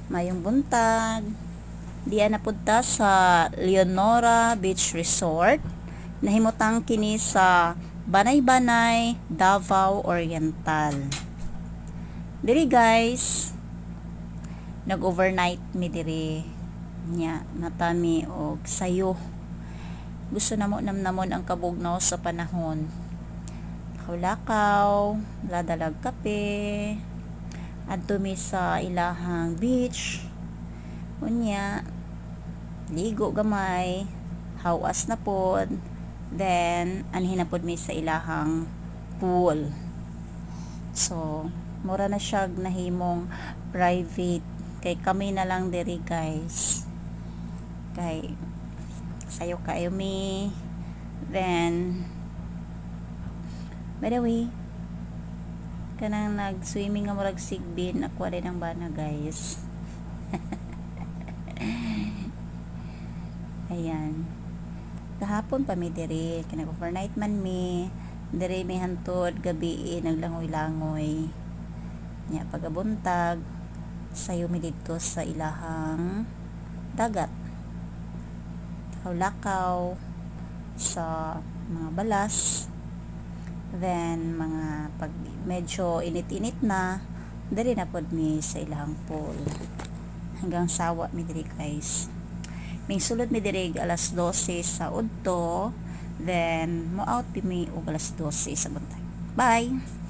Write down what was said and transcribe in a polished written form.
Mayong buntag. Diya na punta sa Leonora Beach Resort. Nahimutang kini sa Banay-Banay, Davao Oriental. Diri guys, nag-overnight mi diri nya natami og sayo. Gusto namo namnamon ang kabugnaw sa panahon. Lakaw, ladalag kape, adto mi sa ilahang beach. Unya, ligo gamay, hawas na pod, then anhin na pod mi sa ilahang pool. So, mura na siya nahimong private, kay kami na lang diri guys. Kay sayo kayo mi. Then by the way, kanang nag-swimming nga murag sigbin, ako rin ang bana guys. Ayan. Kahapon pa mi diri, kanang overnight man mi. Diri mi hantod gabi naglangoy-langoy. Nya pagabuntag, sayo mi dito sa ilahang dagat. Lakaw sa mga balas. Then mga pag medyo init-init na, diri na pod mi sa ilahang pool. Hanggang sawa mi diri guys. Ming sulod mi diri alas 12 sa udto, then mo out mi og alas 12 sa buntag. Bye.